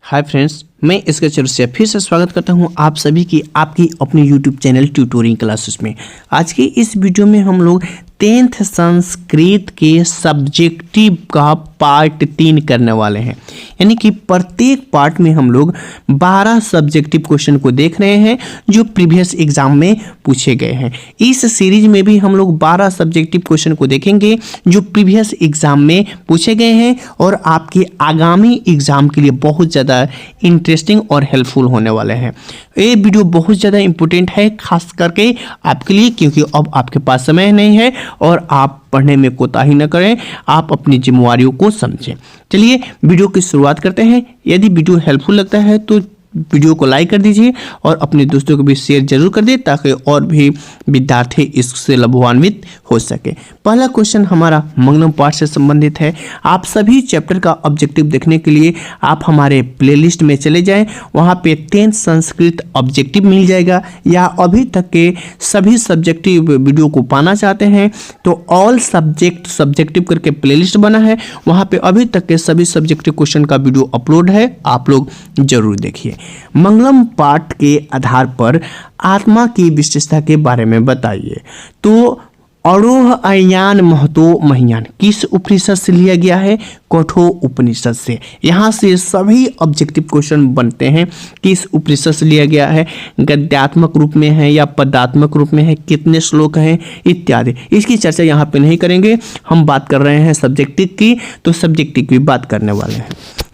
Hi friends, मैं इसके channel से फिर से स्वागत करता हूं आप सभी की आपकी अपने यूट्यूब चैनल ट्यूटोरियल क्लासेस में। आज की इस वीडियो में हम लोग 10th संस्कृत के सब्जेक्टिव का पार्ट 3 करने वाले हैं। यानी कि प्रत्येक पार्ट में हम लोग 12 सब्जेक्टिव क्वेश्चन को देख रहे हैं जो प्रीवियस एग्जाम में पूछे गए हैं। इस सीरीज में भी हम लोग 12 सब्जेक्टिव क्वेश्चन को देखेंगे जो प्रीवियस एग्जाम में पूछे गए हैं और आपके आगामी एग्जाम के लिए बहुत ज़्यादा इंटरेस्टिंग और हेल्पफुल होने वाले हैं। ये वीडियो बहुत ज़्यादा इंपॉर्टेंट है खास करके आपके लिए, क्योंकि अब आपके पास समय नहीं है और आप पढ़ने में कोताही न करें, आप अपनी जिम्मेवारियों को समझें। चलिए वीडियो की शुरुआत करते हैं। यदि वीडियो हेल्पफुल लगता है तो वीडियो को लाइक कर दीजिए और अपने दोस्तों को भी शेयर जरूर कर दें ताकि और भी विद्यार्थी इससे लाभान्वित हो सके। पहला क्वेश्चन हमारा मंगलम पाठ से संबंधित है। आप सभी चैप्टर का ऑब्जेक्टिव देखने के लिए आप हमारे प्लेलिस्ट में चले जाएं, वहां पे 10th संस्कृत ऑब्जेक्टिव मिल जाएगा। या अभी तक के सभी सब्जेक्टिव वीडियो को पाना चाहते हैं तो ऑल सब्जेक्टिव करके प्लेलिस्ट बना है, वहाँ पे अभी तक के सभी सब्जेक्टिव क्वेश्चन का वीडियो अपलोड है, आप लोग जरूर देखिए। मंगलम पाठ के आधार पर आत्मा की विशेषता के बारे में बताइए। तो अरोह अयान महतो महियान किस उपनिषद से लिया गया है? कठोर उपनिषद से। यहाँ से सभी ऑब्जेक्टिव क्वेश्चन बनते हैं। किस उपनिषद से लिया गया है? गद्यात्मक रूप में है या पदात्मक रूप में है? कितने श्लोक हैं इत्यादि। इसकी चर्चा यहाँ पे नहीं करेंगे, हम बात कर रहे हैं सब्जेक्टिव की, तो सब्जेक्टिव की बात करने वाले हैं।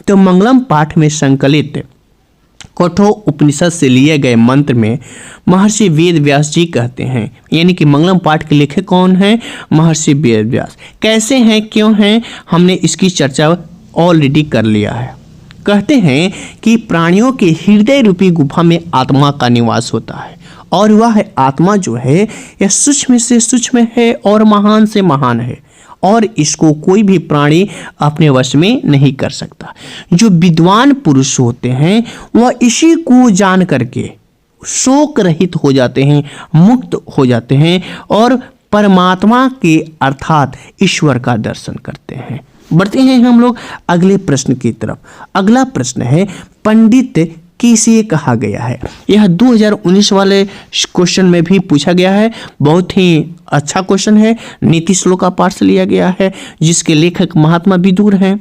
तो मंगलम पाठ में संकलित कठोर उपनिषद से लिए गए मंत्र में महर्षि वेद व्यास जी कहते हैं, यानी कि मंगलम पाठ के लेखक कौन हैं? महर्षि वेद व्यास। कैसे हैं, क्यों हैं, हमने इसकी चर्चा ऑलरेडी कर लिया है। कहते हैं कि प्राणियों के हृदय रूपी गुफा में आत्मा का निवास होता है और वह आत्मा जो है यह सूक्ष्म से सूक्ष्म है और महान से महान है और इसको कोई भी प्राणी अपने वश में नहीं कर सकता। जो विद्वान पुरुष होते हैं वह इसी को जान करके शोक रहित हो जाते हैं, मुक्त हो जाते हैं और परमात्मा के अर्थात ईश्वर का दर्शन करते हैं। बढ़ते हैं हम लोग अगले प्रश्न की तरफ। अगला प्रश्न है पंडित किसे कहा गया है? यह 2019 वाले क्वेश्चन में भी पूछा गया है। बहुत ही अच्छा क्वेश्चन है, नीति श्लोक का पाठ से लिया गया है जिसके लेखक महात्मा विदुर हैं।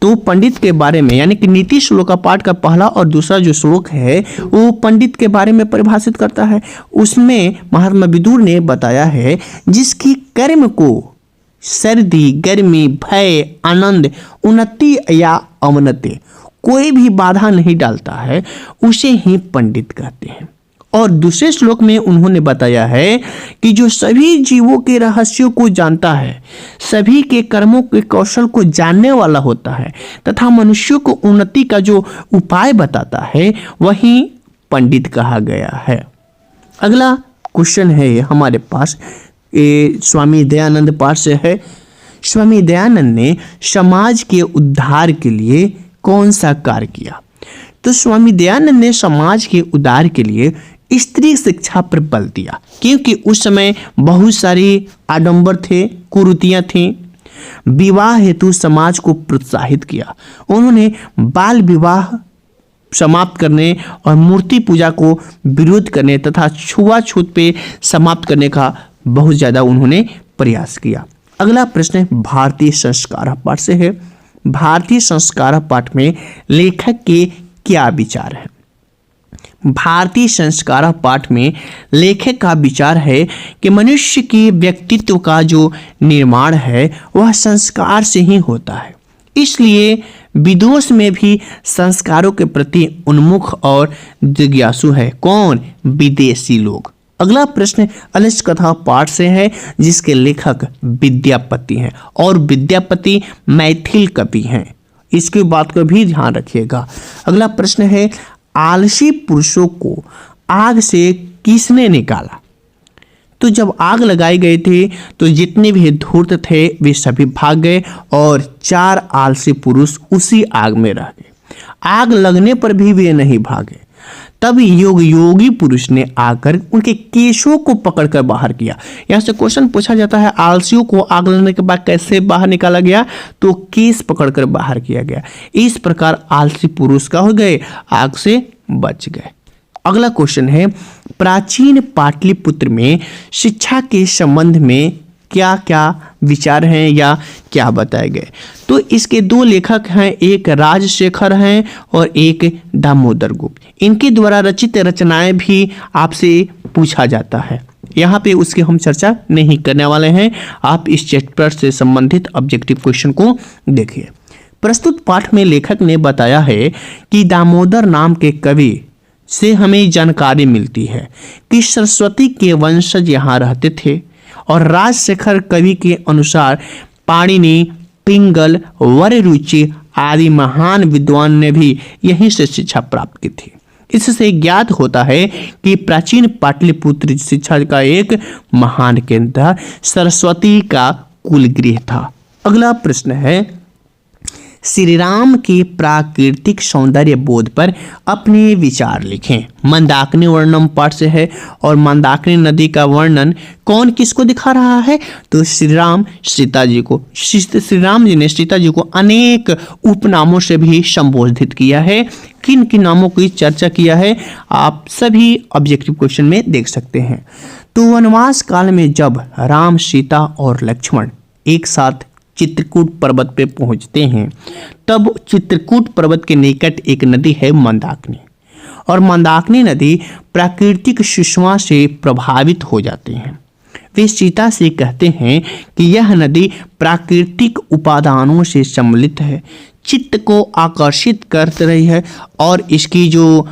तो पंडित के बारे में, यानी कि नीति श्लोक का पाठ का पहला और दूसरा जो श्लोक है वो पंडित के बारे में परिभाषित करता है। उसमें महात्मा विदुर ने बताया है जिसकी कर्म को सर्दी, गर्मी, भय, आनंद, उन्नति या अवनति कोई भी बाधा नहीं डालता है उसे ही पंडित कहते हैं। और दूसरे श्लोक में उन्होंने बताया है कि जो सभी जीवों के रहस्यों को जानता है, सभी के कर्मों के कौशल को जानने वाला होता है तथा मनुष्यों को उन्नति का जो उपाय बताता है वही पंडित कहा गया है। अगला क्वेश्चन है हमारे पास, स्वामी दयानंद पाठ से है। स्वामी दयानंद ने समाज के उद्धार के लिए कौन सा कार्य किया? तो स्वामी दयानंद ने समाज के उद्धार के लिए स्त्री शिक्षा पर बल दिया, क्योंकि उस समय बहुत सारी आडंबर थे, कुरीतियां थीं। विवाह हेतु समाज को प्रोत्साहित किया। उन्होंने बाल विवाह समाप्त करने और मूर्ति पूजा को विरोध करने तथा छुआछूत पे समाप्त करने का बहुत ज़्यादा उन्होंने प्रयास किया। अगला प्रश्न भारतीय संस्कार पाठ से है। भारतीय संस्कार पाठ में लेखक के क्या विचार है? भारतीय संस्कार पाठ में लेखक का विचार है कि मनुष्य के व्यक्तित्व का जो निर्माण है वह संस्कार से ही होता है, इसलिए विदोष में भी संस्कारों के प्रति उन्मुख और जिज्ञासु है। कौन? विदेशी लोग। अगला प्रश्न अलस कथा पाठ से है जिसके लेखक विद्यापति हैं और विद्यापति मैथिल कवि हैं। इसकी बात को भी ध्यान रखिएगा। अगला प्रश्न है आलसी पुरुषों को आग से किसने निकाला? तो जब आग लगाई गई थी तो जितने भी धूर्त थे वे सभी भाग गए और 4 आलसी पुरुष उसी आग में रह गए। आग लगने पर भी वे नहीं भागे। तब योगी पुरुष ने आकर उनके केशों को पकड़कर बाहर किया। यहाँ से क्वेश्चन पूछा जाता है आलसियों को आग लगने के बाद कैसे बाहर निकाला गया, तो केस पकड़कर बाहर किया गया। इस प्रकार आलसी पुरुष का हो गए, आग से बच गए। अगला क्वेश्चन है प्राचीन पाटलिपुत्र में शिक्षा के संबंध में क्या क्या विचार हैं या क्या बताए गए। तो इसके दो लेखक हैं, एक राजशेखर हैं और एक दामोदर गुप्त। इनके द्वारा रचित रचनाएं भी आपसे पूछा जाता है, यहाँ पे उसकी हम चर्चा नहीं करने वाले हैं। आप इस चैप्टर से संबंधित ऑब्जेक्टिव क्वेश्चन को देखिए। प्रस्तुत पाठ में लेखक ने बताया है कि दामोदर नाम के कवि से हमें जानकारी मिलती है कि सरस्वती के वंशज यहाँ रहते थे और राजशेखर कवि के अनुसार पाणिनि, पिंगल, वररुचि आदि महान विद्वान ने भी यहीं से शिक्षा प्राप्त की थी। इससे ज्ञात होता है कि प्राचीन पाटलिपुत्र शिक्षा का एक महान केंद्र था, सरस्वती का कुलगृह था। अगला प्रश्न है श्री राम के प्राकृतिक सौंदर्य बोध पर अपने विचार लिखें। मंदाकिनी वर्णन पाठ से है और मंदाकिनी नदी का वर्णन कौन किसको दिखा रहा है, तो श्री राम सीता जी को। श्री राम जी ने सीता जी को अनेक उपनामों से भी संबोधित किया है। किन किन नामों की चर्चा किया है आप सभी ऑब्जेक्टिव क्वेश्चन में देख सकते हैं। तो वनवास काल में जब राम, सीता और लक्ष्मण एक साथ चित्रकूट पर्वत पे पहुंचते हैं, तब चित्रकूट पर्वत के निकट एक नदी है मंदाकिनी, और मंदाकिनी नदी प्राकृतिक सुषमा से प्रभावित हो जाते हैं। वे सीता से कहते हैं कि यह नदी प्राकृतिक उपादानों से सम्मिलित है, चित्त को आकर्षित कर रही है और इसकी जो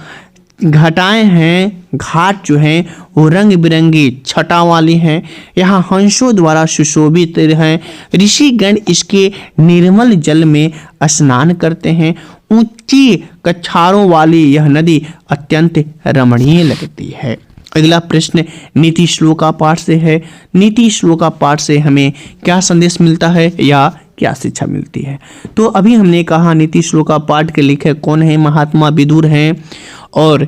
घाटाएं हैं, घाट जो हैं वो रंग बिरंगी छटा वाली हैं। यहाँ हंसों द्वारा सुशोभित हैं। ऋषिगण इसके निर्मल जल में स्नान करते हैं। ऊंची कछारों वाली यह नदी अत्यंत रमणीय लगती है। अगला प्रश्न नीति श्लोका पाठ से है। नीति श्लोका पाठ से हमें क्या संदेश मिलता है या क्या शिक्षा मिलती है। तो अभी हमने कहा नीति श्लोका पाठ के लेखक कौन है, महात्मा विदुर हैं, और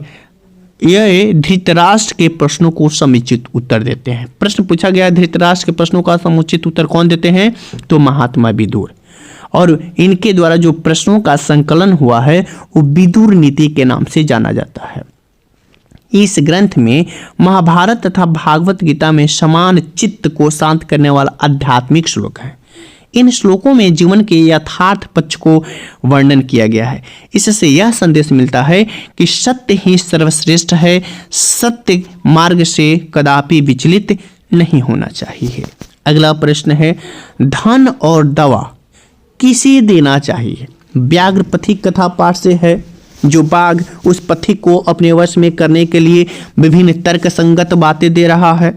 यह धृतराष्ट्र के प्रश्नों को समुचित उत्तर देते हैं। प्रश्न पूछा गया धृतराष्ट्र के प्रश्नों का समुचित उत्तर कौन देते हैं, तो महात्मा विदुर। और इनके द्वारा जो प्रश्नों का संकलन हुआ है वो विदुर नीति के नाम से जाना जाता है। इस ग्रंथ में महाभारत तथा भागवत गीता में समान चित्त को शांत करने वाला आध्यात्मिक श्लोक है। इन श्लोकों में जीवन के यथार्थ पक्ष को वर्णन किया गया है। इससे यह संदेश मिलता है कि सत्य ही सर्वश्रेष्ठ है, सत्य मार्ग से कदापि विचलित नहीं होना चाहिए। अगला प्रश्न है धन और दवा किसे देना चाहिए। व्याघ्र पथिक कथा पाठ से है। जो बाघ उस पथिक को अपने वश में करने के लिए विभिन्न तर्क संगत बातें दे रहा है।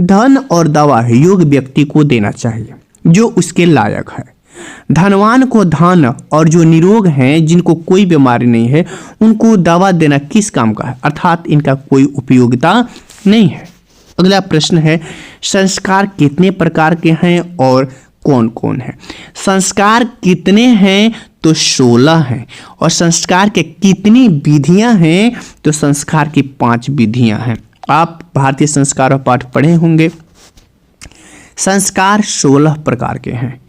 धन और दवा योग्य व्यक्ति को देना चाहिए जो उसके लायक है। धनवान को धन और जो निरोग हैं जिनको कोई बीमारी नहीं है उनको दवा देना किस काम का है, अर्थात इनका कोई उपयोगिता नहीं है। अगला प्रश्न है संस्कार कितने प्रकार के हैं और कौन कौन है। संस्कार कितने हैं, तो 16 हैं। और संस्कार के कितनी विधियां हैं, तो संस्कार की 5 विधियां हैं। आप भारतीय संस्कार पाठ पढ़े होंगे। संस्कार 16 प्रकार के हैं।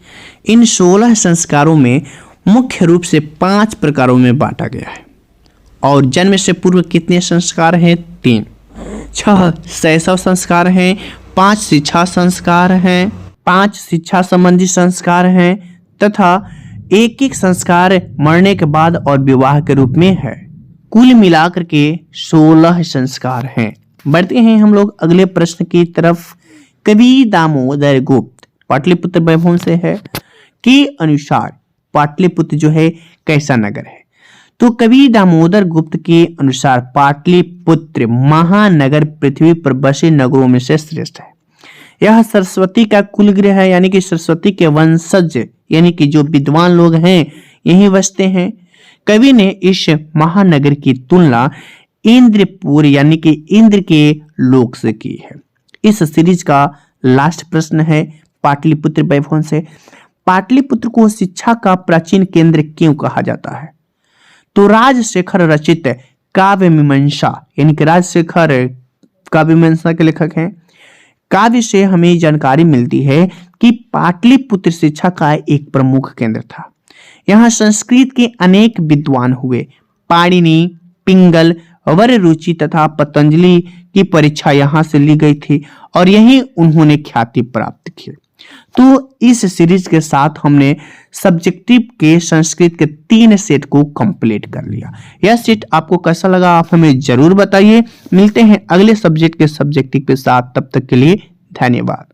इन 16 संस्कारों में मुख्य रूप से 5 प्रकारों में बांटा गया है। और जन्म से पूर्व कितने संस्कार हैं, 3। 6 शैशव संस्कार हैं, 5 शिक्षा संस्कार हैं, 5 शिक्षा संबंधी संस्कार हैं तथा एक संस्कार मरने के बाद और विवाह के रूप में है। कुल मिलाकर के 16 संस्कार हैं। बढ़ते हैं हम लोग अगले प्रश्न की तरफ। कवि दामोदर गुप्त पाटलिपुत्र वैभव से है के अनुसार पाटलिपुत्र जो है कैसा नगर है। तो कवि दामोदर गुप्त के अनुसार पाटलिपुत्र महानगर पृथ्वी पर बसे नगरों में से श्रेष्ठ है। यह सरस्वती का कुलगृह है, यानी कि सरस्वती के वंशज यानी कि जो विद्वान लोग हैं यहीं बसते हैं। कवि ने इस महानगर की तुलना इंद्रपुर यानी कि इंद्र के लोक से की है। इस सीरीज का लास्ट प्रश्न है पाटलिपुत्र वैभव से। पाटलिपुत्र को शिक्षा का प्राचीन केंद्र क्यों कहा जाता है। तो राजशेखर रचित काव्य मीमांसा यानी कि राजशेखर काव्य मीमांसा के लेखक हैं। काव्य से हमें जानकारी मिलती है कि पाटलिपुत्र शिक्षा का एक प्रमुख केंद्र था। यहाँ संस्कृत के अनेक विद्वान हुए। पाणिनि, पिंगल, वररुचि तथा पतंजलि की परीक्षा यहाँ से ली गई थी और यहीं उन्होंने ख्याति प्राप्त की। तो इस सीरीज के साथ हमने सब्जेक्टिव के संस्कृत के 3 सेट को कंप्लीट कर लिया। यह सेट आपको कैसा लगा आप हमें जरूर बताइए। मिलते हैं अगले सब्जेक्ट के सब्जेक्टिव के साथ, तब तक के लिए धन्यवाद।